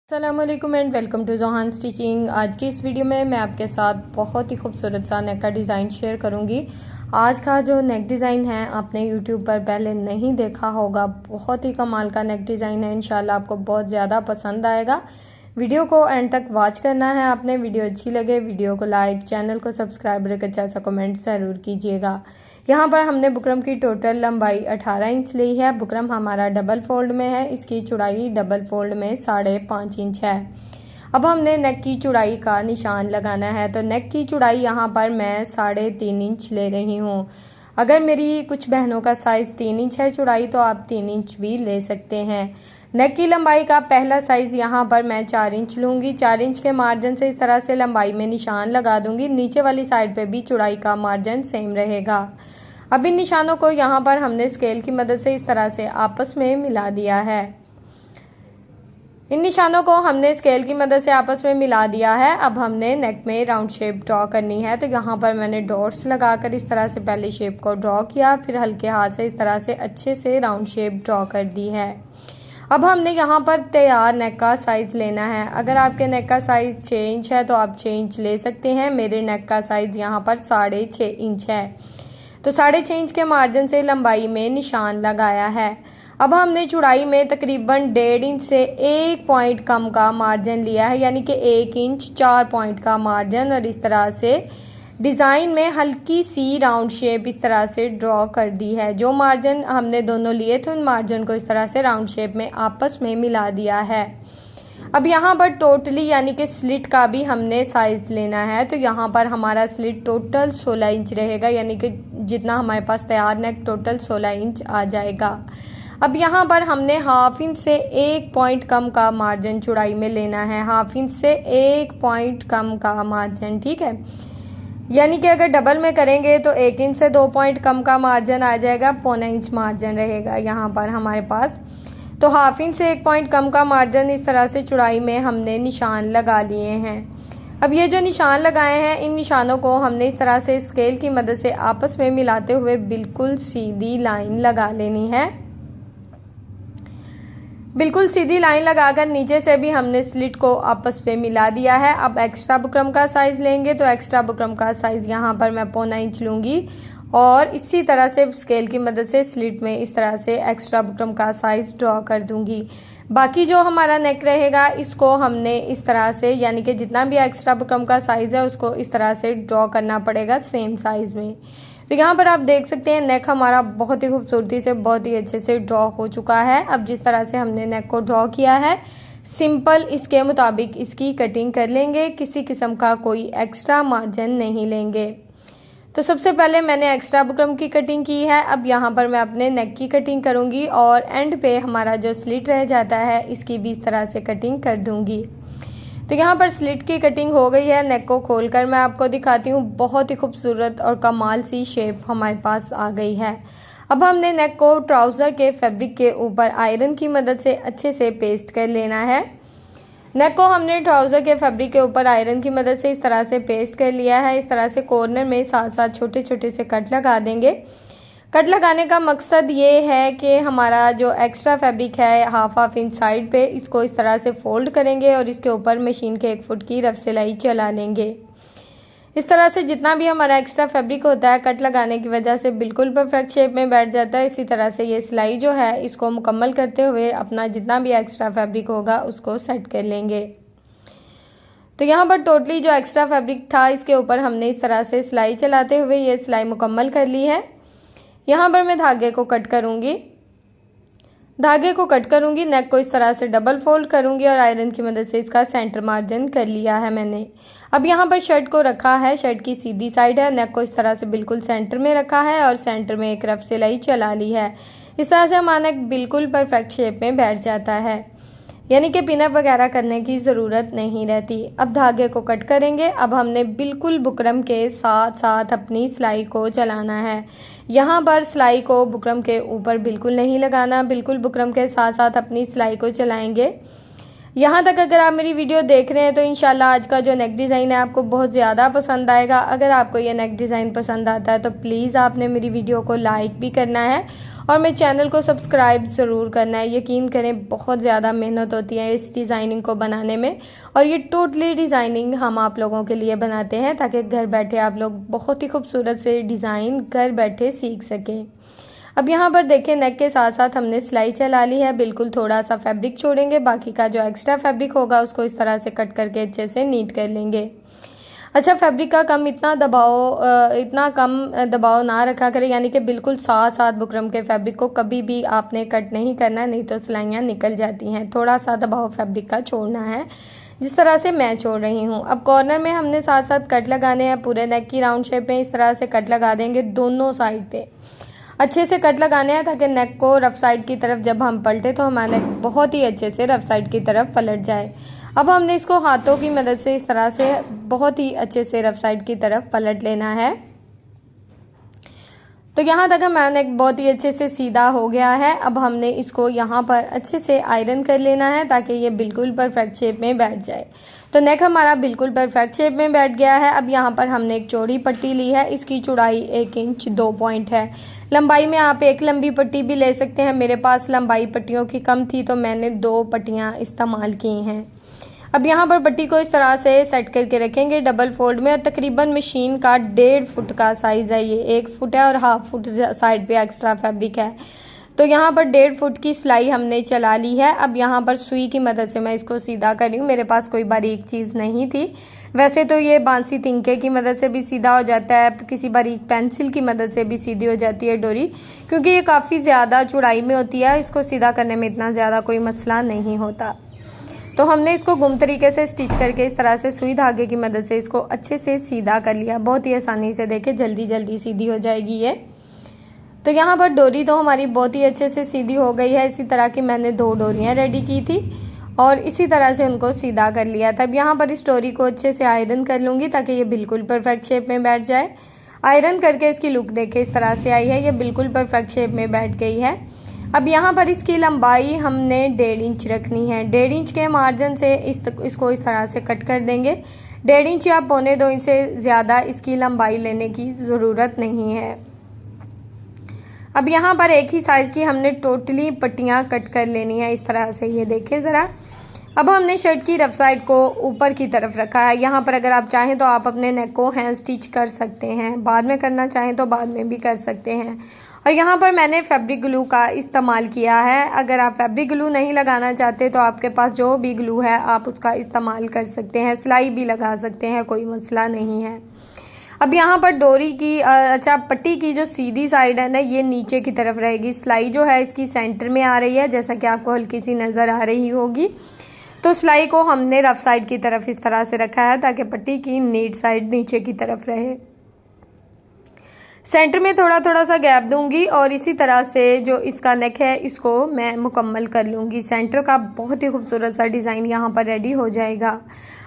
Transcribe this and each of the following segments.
अस्सलामुअलैकुम and welcome to Johan stitching. आज की इस वीडियो में मैं आपके साथ बहुत ही खूबसूरत सा नेक का डिज़ाइन शेयर करूंगी। आज का जो नेक डिज़ाइन है आपने यूट्यूब पर पहले नहीं देखा होगा। बहुत ही कमाल का नेक डिज़ाइन है, इंशाल्लाह आपको बहुत ज़्यादा पसंद आएगा। वीडियो को एंड तक वॉच करना है आपने। वीडियो अच्छी लगे वीडियो को लाइक, चैनल को सब्सक्राइब रख अच्छा सा कमेंट ज़रूर कीजिएगा। यहाँ पर हमने बुकरम की टोटल लंबाई 18 इंच ली है। बुकरम हमारा डबल फोल्ड में है, इसकी चौड़ाई डबल फोल्ड में 5.5 इंच है। अब हमने नेक की चौड़ाई का निशान लगाना है, तो नेक की चौड़ाई यहाँ पर मैं 3.5 इंच ले रही हूँ। अगर मेरी कुछ बहनों का साइज़ 3 इंच है चौड़ाई, तो आप 3 इंच भी ले सकते हैं। नेक की लंबाई का पहला साइज़ यहाँ पर मैं 4 इंच लूँगी। 4 इंच के मार्जिन से इस तरह से लंबाई में निशान लगा दूँगी। नीचे वाली साइड पे भी चौड़ाई का मार्जिन सेम रहेगा। अब इन निशानों को यहाँ पर हमने स्केल की मदद से इस तरह से आपस में मिला दिया है। इन निशानों को हमने स्केल की मदद से आपस में मिला दिया है। अब हमने नेक में राउंड शेप ड्रॉ करनी है, तो यहाँ पर मैंने डॉट्स लगाकर इस तरह से पहले शेप को ड्रॉ किया, फिर हल्के हाथ से इस तरह से अच्छे से राउंड शेप ड्रॉ कर दी है। अब हमने यहाँ पर तैयार नेक का साइज़ लेना है। अगर आपके नेक का साइज़ 6 इंच है तो आप 6 इंच ले सकते हैं। मेरे नेक का साइज़ यहाँ पर 6.5 इंच है, तो 6.5 इंच के मार्जिन से लंबाई में निशान लगाया है। अब हमने चौड़ाई में तकरीबन 1.5 इंच से 1 पॉइंट कम का मार्जिन लिया है, यानी कि 1 इंच 4 पॉइंट का मार्जिन, और इस तरह से डिज़ाइन में हल्की सी राउंड शेप इस तरह से ड्रॉ कर दी है। जो मार्जिन हमने दोनों लिए थे उन मार्जिन को इस तरह से राउंड शेप में आपस में मिला दिया है। अब यहाँ पर टोटली यानी कि स्लिट का भी हमने साइज़ लेना है, तो यहाँ पर हमारा स्लिट टोटल 16 इंच रहेगा, यानी कि जितना हमारे पास तैयार नेक टोटल 16 इंच आ जाएगा। अब यहाँ पर हमने हाफ इंच से 1 पॉइंट कम का मार्जिन चौड़ाई में लेना है। हाफ इंच से 1 पॉइंट कम का मार्जिन, ठीक है, यानी कि अगर डबल में करेंगे तो 1 इंच से 2 पॉइंट कम का मार्जिन आ जाएगा, 0.25 इंच मार्जिन रहेगा यहाँ पर हमारे पास। तो हाफ इंच से 1 पॉइंट कम का मार्जिन इस तरह से चौड़ाई में हमने निशान लगा लिए हैं। अब ये जो निशान लगाए हैं इन निशानों को हमने इस तरह से स्केल की मदद से आपस में मिलाते हुए बिल्कुल सीधी लाइन लगा लेनी है। बिल्कुल सीधी लाइन लगाकर नीचे से भी हमने स्लिट को आपस में मिला दिया है। अब एक्स्ट्रा बुकरम का साइज़ लेंगे, तो एक्स्ट्रा बुकरम का साइज़ यहाँ पर मैं 0.25 इंच लूँगी और इसी तरह से स्केल की मदद से स्लिट में इस तरह से एक्स्ट्रा बुकरम का साइज़ ड्रॉ कर दूँगी। बाकी जो हमारा नेक रहेगा इसको हमने इस तरह से, यानी कि जितना भी एक्स्ट्रा बुकरम का साइज़ है उसको इस तरह से ड्रॉ करना पड़ेगा सेम साइज़ में। तो यहाँ पर आप देख सकते हैं नेक हमारा बहुत ही खूबसूरती से बहुत ही अच्छे से ड्रॉ हो चुका है। अब जिस तरह से हमने नेक को ड्रॉ किया है सिंपल इसके मुताबिक इसकी कटिंग कर लेंगे, किसी किस्म का कोई एक्स्ट्रा मार्जिन नहीं लेंगे। तो सबसे पहले मैंने एक्स्ट्रा बुकरम की कटिंग की है। अब यहाँ पर मैं अपने नेक की कटिंग करूँगी और एंड पे हमारा जो स्लिट रह जाता है इसकी भी इस तरह से कटिंग कर दूँगी। तो यहाँ पर स्लिट की कटिंग हो गई है। नेक को खोलकर मैं आपको दिखाती हूँ, बहुत ही खूबसूरत और कमाल सी शेप हमारे पास आ गई है। अब हमने नेक को ट्राउज़र के फैब्रिक के ऊपर आयरन की मदद से अच्छे से पेस्ट कर लेना है। नेक को हमने ट्राउज़र के फैब्रिक के ऊपर आयरन की मदद से इस तरह से पेस्ट कर लिया है। इस तरह से कॉर्नर में साथ साथ छोटे छोटे से कट लगा देंगे। कट लगाने का मकसद ये है कि हमारा जो एक्स्ट्रा फैब्रिक है हाफ इंच साइड पे, इसको इस तरह से फोल्ड करेंगे और इसके ऊपर मशीन के 1 फुट की रफ सिलाई चला लेंगे। इस तरह से जितना भी हमारा एक्स्ट्रा फैब्रिक होता है कट लगाने की वजह से बिल्कुल परफेक्ट शेप में बैठ जाता है। इसी तरह से ये सिलाई जो है इसको मुकम्मल करते हुए अपना जितना भी एक्स्ट्रा फैब्रिक होगा उसको सेट कर लेंगे। तो यहाँ पर टोटली जो एक्स्ट्रा फैब्रिक था इसके ऊपर हमने इस तरह से सिलाई चलाते हुए ये सिलाई मुकम्मल कर ली है। यहाँ पर मैं धागे को कट करूँगी। नेक को इस तरह से डबल फोल्ड करूँगी और आयरन की मदद से इसका सेंटर मार्जिन कर लिया है मैंने। अब यहाँ पर शर्ट को रखा है, शर्ट की सीधी साइड है, नेक को इस तरह से बिल्कुल सेंटर में रखा है और सेंटर में एक रफ सिलाई चला ली है। इस तरह से हमारा नेक बिल्कुल परफेक्ट शेप में बैठ जाता है, यानी कि पिनअप वगैरह करने की ज़रूरत नहीं रहती। अब धागे को कट करेंगे। अब हमने बिल्कुल बुकरम के साथ साथ अपनी सिलाई को चलाना है। यहाँ पर सिलाई को बुकरम के ऊपर बिल्कुल नहीं लगाना, बिल्कुल बुकरम के साथ साथ अपनी सिलाई को चलाएंगे। यहाँ तक अगर आप मेरी वीडियो देख रहे हैं तो इंशाल्लाह आज का जो नेक डिज़ाइन है आपको बहुत ज़्यादा पसंद आएगा। अगर आपको ये नेक डिज़ाइन पसंद आता है तो प्लीज़ आपने मेरी वीडियो को लाइक भी करना है और मेरे चैनल को सब्सक्राइब ज़रूर करना है। यकीन करें बहुत ज़्यादा मेहनत होती है इस डिज़ाइनिंग को बनाने में, और ये टोटली डिज़ाइनिंग हम आप लोगों के लिए बनाते हैं ताकि घर बैठे आप लोग बहुत ही खूबसूरत से डिज़ाइन घर बैठे सीख सकें। अब यहाँ पर देखें, नेक के साथ साथ हमने सिलाई चला ली है। बिल्कुल थोड़ा सा फैब्रिक छोड़ेंगे, बाकी का जो एक्स्ट्रा फैब्रिक होगा उसको इस तरह से कट करके अच्छे से नीट कर लेंगे। अच्छा, फैब्रिक का इतना कम दबाव ना रखा करें, यानी कि बिल्कुल साथ साथ बुकरम के फैब्रिक को कभी भी आपने कट नहीं करना है, नहीं तो सिलाइयाँ निकल जाती हैं। थोड़ा सा दबाव फैब्रिक का छोड़ना है, जिस तरह से मैं छोड़ रही हूँ। अब कॉर्नर में हमने साथ साथ कट लगाने हैं। पूरे नेक की राउंड शेप में इस तरह से कट लगा देंगे, दोनों साइड पे अच्छे से कट लगाने हैं ताकि नेक को रफ साइड की तरफ जब हम पलटे तो हमारा नेक बहुत ही अच्छे से रफ साइड की तरफ पलट जाए। अब हमने इसको हाथों की मदद से इस तरह से बहुत ही अच्छे से रफ साइड की तरफ पलट लेना है। तो यहाँ तक हमारा नेक बहुत ही अच्छे से सीधा हो गया है। अब हमने इसको यहाँ पर अच्छे से आयरन कर लेना है ताकि ये बिल्कुल परफेक्ट शेप में बैठ जाए। तो नेक हमारा बिल्कुल परफेक्ट शेप में बैठ गया है। अब यहाँ पर हमने एक चौड़ी पट्टी ली है, इसकी चौड़ाई 1 इंच 2 पॉइंट है। लंबाई में आप एक लंबी पट्टी भी ले सकते हैं। मेरे पास लंबाई पट्टियों की कम थी तो मैंने 2 पट्टियाँ इस्तेमाल की हैं। अब यहाँ पर पट्टी को इस तरह से सेट करके रखेंगे डबल फोल्ड में, और तकरीबन मशीन का 1.5 फुट का साइज़ है। ये 1 फुट है और हाफ फुट साइड पे एक्स्ट्रा फैब्रिक है। तो यहाँ पर 1.5 फुट की सिलाई हमने चला ली है। अब यहाँ पर सुई की मदद से मैं इसको सीधा कर रही हूँ। मेरे पास कोई बारीक चीज़ नहीं थी। वैसे तो ये बांसी तिनके की मदद से भी सीधा हो जाता है, किसी बारीक पेंसिल की मदद से भी सीधी हो जाती है डोरी, क्योंकि ये काफ़ी ज़्यादा चौड़ाई में होती है। इसको सीधा करने में इतना ज़्यादा कोई मसला नहीं होता। तो हमने इसको गुम तरीके से स्टिच करके इस तरह से सुई धागे की मदद से इसको अच्छे से सीधा कर लिया। बहुत ही आसानी से, देखें जल्दी जल्दी सीधी हो जाएगी ये। तो यहाँ पर डोरी तो हमारी बहुत ही अच्छे से सीधी हो गई है। इसी तरह की मैंने 2 डोरियाँ रेडी की थी और इसी तरह से उनको सीधा कर लिया था। अब यहाँ पर इस डोरी को अच्छे से आयरन कर लूँगी ताकि ये बिल्कुल परफेक्ट शेप में बैठ जाए। आयरन करके इसकी लुक देखें इस तरह से आई है, ये बिल्कुल परफेक्ट शेप में बैठ गई है। अब यहाँ पर इसकी लंबाई हमने 1.5 इंच रखनी है। 1.5 इंच के मार्जिन से इसको इस तरह से कट कर देंगे। 1.5 इंच या 1.25 इंच से ज़्यादा इसकी लंबाई लेने की ज़रूरत नहीं है। अब यहाँ पर एक ही साइज़ की हमने टोटली पट्टियाँ कट कर लेनी है इस तरह से, ये देखें ज़रा। अब हमने शर्ट की रफ साइड को ऊपर की तरफ रखा है। यहाँ पर अगर आप चाहें तो आप अपने नेक को हैंड स्टिच कर सकते हैं, बाद में करना चाहें तो बाद में भी कर सकते हैं। और यहाँ पर मैंने फैब्रिक ग्लू का इस्तेमाल किया है। अगर आप फैब्रिक ग्लू नहीं लगाना चाहते तो आपके पास जो भी ग्लू है आप उसका इस्तेमाल कर सकते हैं, सिलाई भी लगा सकते हैं, कोई मसला नहीं है। अब यहाँ पर डोरी की पट्टी की जो सीधी साइड है ना, ये नीचे की तरफ रहेगी। सिलाई जो है इसकी सेंटर में आ रही है, जैसा कि आपको हल्की सी नज़र आ रही होगी। तो सिलाई को हमने रफ साइड की तरफ इस तरह से रखा है ताकि पट्टी की नीट साइड नीचे की तरफ रहे। सेंटर में थोड़ा थोड़ा सा गैप दूंगी और इसी तरह से जो इसका नेक है इसको मैं मुकम्मल कर लूँगी। सेंटर का बहुत ही खूबसूरत सा डिज़ाइन यहाँ पर रेडी हो जाएगा।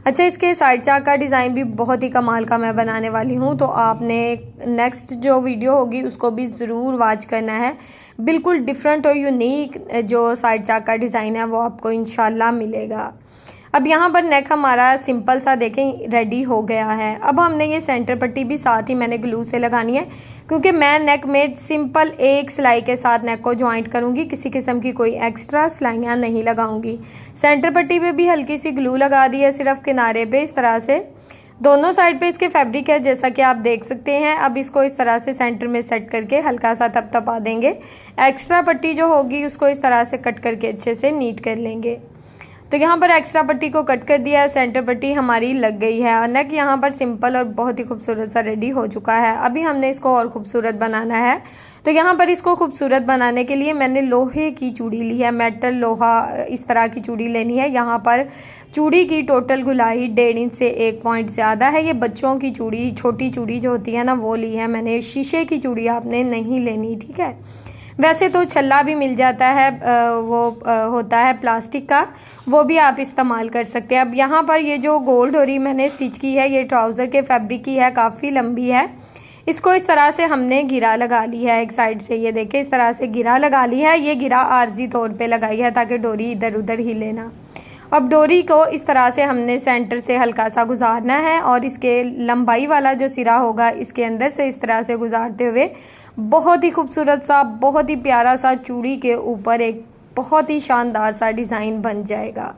अच्छा, इसके साइड चाक का डिज़ाइन भी बहुत ही कमाल का मैं बनाने वाली हूँ, तो आपने नेक्स्ट जो वीडियो होगी उसको भी ज़रूर वॉच करना है। बिल्कुल डिफरेंट और यूनिक जो साइड चाक का डिज़ाइन है वो आपको इंशाल्लाह मिलेगा। अब यहाँ पर नेक हमारा सिंपल सा देखें रेडी हो गया है। अब हमने ये सेंटर पट्टी भी साथ ही मैंने ग्लू से लगानी है, क्योंकि मैं नेक में सिंपल एक सिलाई के साथ नेक को ज्वाइंट करूँगी, किसी किस्म की कोई एक्स्ट्रा सिलाइयाँ नहीं लगाऊंगी। सेंटर पट्टी पे भी हल्की सी ग्लू लगा दी है, सिर्फ किनारे पे इस तरह से। दोनों साइड पे इसके फैब्रिक है जैसा कि आप देख सकते हैं। अब इसको इस तरह से सेंटर में सेट करके हल्का सा थपथपा देंगे। एक्स्ट्रा पट्टी जो होगी उसको इस तरह से कट करके अच्छे से नीट कर लेंगे। तो यहाँ पर एक्स्ट्रा पट्टी को कट कर दिया है, सेंटर पट्टी हमारी लग गई है और नेक यहाँ पर सिंपल और बहुत ही खूबसूरत सा रेडी हो चुका है। अभी हमने इसको और खूबसूरत बनाना है। तो यहाँ पर इसको खूबसूरत बनाने के लिए मैंने लोहे की चूड़ी ली है, मेटल लोहा इस तरह की चूड़ी लेनी है। यहाँ पर चूड़ी की टोटल गुलाई 1.5 इंच से 1 पॉइंट ज़्यादा है। ये बच्चों की चूड़ी, छोटी चूड़ी जो होती है ना वो ली है मैंने। शीशे की चूड़ी आपने नहीं लेनी, ठीक है। वैसे तो छल्ला भी मिल जाता है, वो होता है प्लास्टिक का, वो भी आप इस्तेमाल कर सकते हैं। अब यहाँ पर ये जो गोल डोरी मैंने स्टिच की है ये ट्राउज़र के फैब्रिक की है, काफ़ी लंबी है। इसको इस तरह से हमने गिरा लगा ली है एक साइड से, ये देखें इस तरह से गिरा लगा ली है। ये गिरा आर्जी तौर पे लगाई है ताकि डोरी इधर उधर हिले ना। अब डोरी को इस तरह से हमने सेंटर से हल्का सा गुजारना है और इसके लंबाई वाला जो सिरा होगा इसके अंदर से इस तरह से गुजारते हुए बहुत ही खूबसूरत सा, बहुत ही प्यारा सा चूड़ी के ऊपर एक बहुत ही शानदार सा डिज़ाइन बन जाएगा।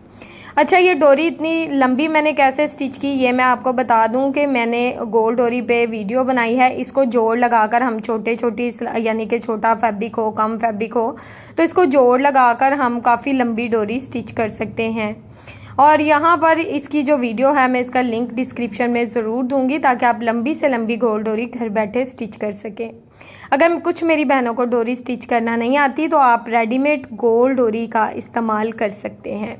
अच्छा, ये डोरी इतनी लंबी मैंने कैसे स्टिच की ये मैं आपको बता दूं कि मैंने गोल डोरी पे वीडियो बनाई है। इसको जोड़ लगाकर हम छोटी यानी कि छोटा फैब्रिक हो, कम फैब्रिक हो, तो इसको जोड़ लगाकर हम काफ़ी लंबी डोरी स्टिच कर सकते हैं। और यहाँ पर इसकी जो वीडियो है मैं इसका लिंक डिस्क्रिप्शन में ज़रूर दूंगी ताकि आप लंबी से लंबी गोल डोरी घर बैठे स्टिच कर सकें। अगर कुछ मेरी बहनों को डोरी स्टिच करना नहीं आती तो आप रेडीमेड गोल डोरी का इस्तेमाल कर सकते हैं।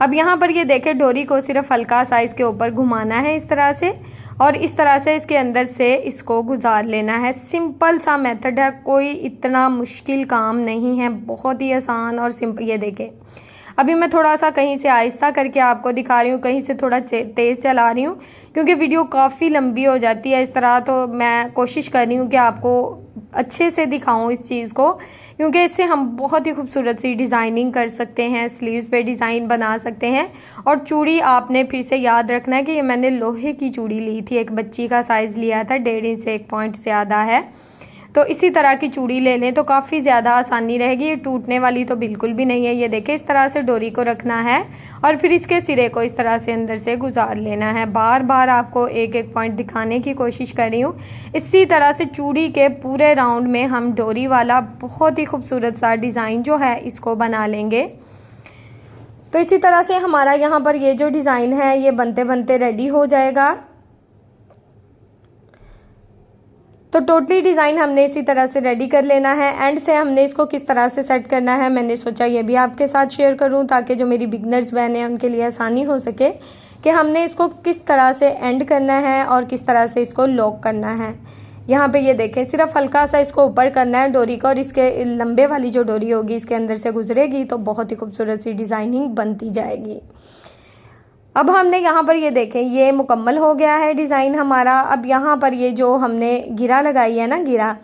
अब यहाँ पर ये देखें, डोरी को सिर्फ हल्का सा इसके ऊपर घुमाना है इस तरह से, और इस तरह से इसके अंदर से इसको गुजार लेना है। सिंपल सा मेथड है, कोई इतना मुश्किल काम नहीं है, बहुत ही आसान और सिंपल। ये देखें, अभी मैं थोड़ा सा कहीं से आहिस्ता करके आपको दिखा रही हूँ, कहीं से थोड़ा तेज़ चला रही हूँ क्योंकि वीडियो काफ़ी लंबी हो जाती है इस तरह। तो मैं कोशिश कर रही हूँ कि आपको अच्छे से दिखाऊँ इस चीज़ को, क्योंकि इससे हम बहुत ही खूबसूरत सी डिज़ाइनिंग कर सकते हैं, स्लीव्स पे डिज़ाइन बना सकते हैं। और चूड़ी आपने फिर से याद रखना है कि ये मैंने लोहे की चूड़ी ली थी, एक बच्ची का साइज़ लिया था, 1.5 इंच से 1 पॉइंट ज़्यादा है। तो इसी तरह की चूड़ी ले लें तो काफ़ी ज़्यादा आसानी रहेगी। ये टूटने वाली तो बिल्कुल भी नहीं है। ये देखें, इस तरह से डोरी को रखना है और फिर इसके सिरे को इस तरह से अंदर से गुजार लेना है। बार बार आपको एक एक पॉइंट दिखाने की कोशिश कर रही हूँ। इसी तरह से चूड़ी के पूरे राउंड में हम डोरी वाला बहुत ही खूबसूरत सा डिज़ाइन जो है इसको बना लेंगे। तो इसी तरह से हमारा यहाँ पर ये जो डिज़ाइन है ये बनते बनते रेडी हो जाएगा। तो टोटली डिज़ाइन हमने इसी तरह से रेडी कर लेना है। एंड से हमने इसको किस तरह से सेट करना है मैंने सोचा ये भी आपके साथ शेयर करूं ताकि जो मेरी बिगनर्स बहनें हैं उनके लिए आसानी हो सके कि हमने इसको किस तरह से एंड करना है और किस तरह से इसको लॉक करना है। यहाँ पे ये देखें, सिर्फ हल्का सा इसको ऊपर करना है डोरी को और इसके लंबे वाली जो डोरी होगी इसके अंदर से गुजरेगी तो बहुत ही खूबसूरत सी डिज़ाइनिंग बनती जाएगी। अब हमने यहाँ पर ये देखें, ये मुकम्मल हो गया है डिज़ाइन हमारा। अब यहाँ पर ये जो हमने गिरा लगाई है ना, गिरा,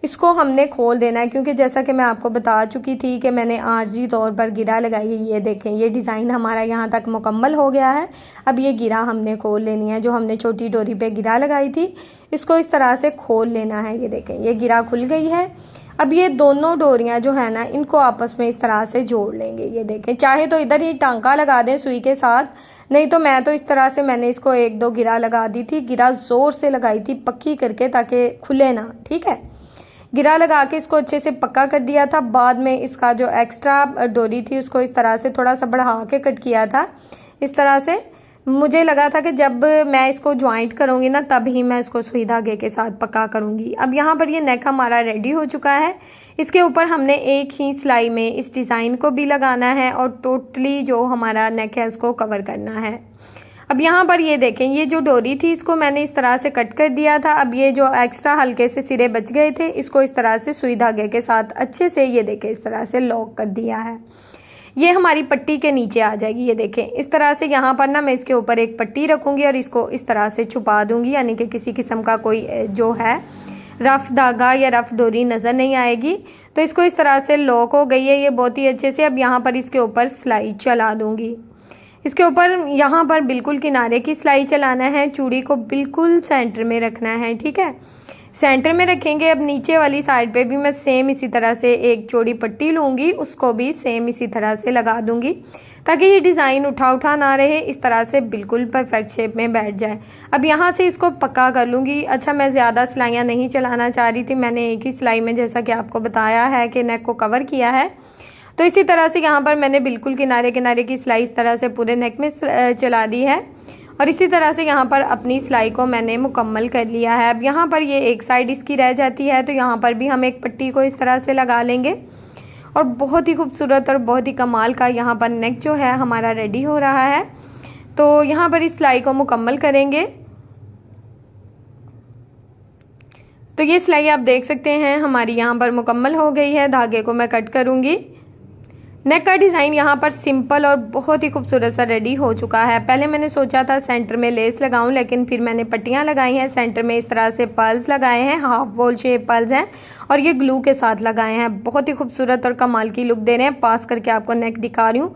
इसको हमने खोल देना है क्योंकि जैसा कि मैं आपको बता चुकी थी कि मैंने आर्जी तौर पर गिरा लगाई है। ये देखें, ये डिज़ाइन हमारा यहाँ तक मुकम्मल हो गया है। अब ये गिरा हमने खोल लेनी है, जो हमने छोटी डोरी पे गिरा लगाई थी इसको इस तरह से खोल लेना है। ये देखें, ये गिरा खुल गई है। अब ये दोनों डोरियाँ जो है ना इनको आपस में इस तरह से जोड़ लेंगे। ये देखें, चाहे तो इधर ही टांका लगा दें सुई के साथ, नहीं तो मैं तो इस तरह से मैंने इसको 1-2 गिरा लगा दी थी। गिरा ज़ोर से लगाई थी पक्की करके ताकि खुले ना, ठीक है। गिरा लगा के इसको अच्छे से पक्का कर दिया था। बाद में इसका जो एक्स्ट्रा डोरी थी उसको इस तरह से थोड़ा सा बढ़ा के कट किया था। इस तरह से मुझे लगा था कि जब मैं इसको ज्वाइंट करूँगी ना तब ही मैं इसको सुई धागे के साथ पक्का करूँगी। अब यहाँ पर ये नेक हमारा रेडी हो चुका है। इसके ऊपर हमने एक ही सिलाई में इस डिज़ाइन को भी लगाना है और टोटली जो हमारा नेक है उसको कवर करना है। अब यहाँ पर ये देखें, ये जो डोरी थी इसको मैंने इस तरह से कट कर दिया था। अब ये जो एक्स्ट्रा हल्के से सिरे बच गए थे इसको इस तरह से सुई धागे के साथ अच्छे से ये देखें इस तरह से लॉक कर दिया है। ये हमारी पट्टी के नीचे आ जाएगी। ये देखें, इस तरह से यहाँ पर ना मैं इसके ऊपर एक पट्टी रखूँगी और इसको इस तरह से छुपा दूँगी, यानी कि किसी किस्म का कोई जो है रफ धागा या रफ डोरी नज़र नहीं आएगी। तो इसको इस तरह से लॉक हो गई है ये बहुत ही अच्छे से। अब यहाँ पर इसके ऊपर सिलाई चला दूँगी। इसके ऊपर यहाँ पर बिल्कुल किनारे की सिलाई चलाना है, चूड़ी को बिल्कुल सेंटर में रखना है, ठीक है, सेंटर में रखेंगे। अब नीचे वाली साइड पे भी मैं सेम इसी तरह से एक चौड़ी पट्टी लूँगी, उसको भी सेम इसी तरह से लगा दूँगी ताकि ये डिज़ाइन उठा ना रहे, इस तरह से बिल्कुल परफेक्ट शेप में बैठ जाए। अब यहाँ से इसको पक्का कर लूँगी। अच्छा, मैं ज़्यादा सिलाइयाँ नहीं चलाना चाह रही थी, मैंने एक ही सिलाई में जैसा कि आपको बताया है कि नेक को कवर किया है। तो इसी तरह से यहाँ पर मैंने बिल्कुल किनारे किनारे की सिलाई इस तरह से पूरे नेक में चला दी है और इसी तरह से यहाँ पर अपनी सिलाई को मैंने मुकम्मल कर लिया है। अब यहाँ पर ये एक साइड इसकी रह जाती है तो यहाँ पर भी हम एक पट्टी को इस तरह से लगा लेंगे और बहुत ही खूबसूरत और बहुत ही कमाल का यहाँ पर नेक जो है हमारा रेडी हो रहा है। तो यहाँ पर इस सिलाई को मुकम्मल करेंगे। तो ये सिलाई आप देख सकते हैं हमारी यहाँ पर मुकम्मल हो गई है। धागे को मैं कट करूँगी। नेक का डिज़ाइन यहाँ पर सिंपल और बहुत ही खूबसूरत सा रेडी हो चुका है। पहले मैंने सोचा था सेंटर में लेस लगाऊं, लेकिन फिर मैंने पट्टियाँ लगाई हैं, सेंटर में इस तरह से पर्ल्स लगाए हैं, हाफ बॉल शेप पर्ल्स हैं और ये ग्लू के साथ लगाए हैं। बहुत ही खूबसूरत और कमाल की लुक दे रहे हैं। पास करके आपको नेक दिखा रही हूँ,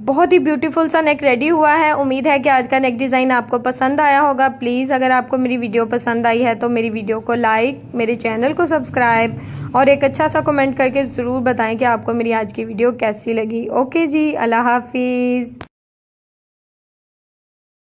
बहुत ही ब्यूटीफुल सा नेक रेडी हुआ है। उम्मीद है कि आज का नेक डिज़ाइन आपको पसंद आया होगा। प्लीज़ अगर आपको मेरी वीडियो पसंद आई है तो मेरी वीडियो को लाइक, मेरे चैनल को सब्सक्राइब और एक अच्छा सा कमेंट करके ज़रूर बताएं कि आपको मेरी आज की वीडियो कैसी लगी। ओके जी, अल्लाह हाफिज़।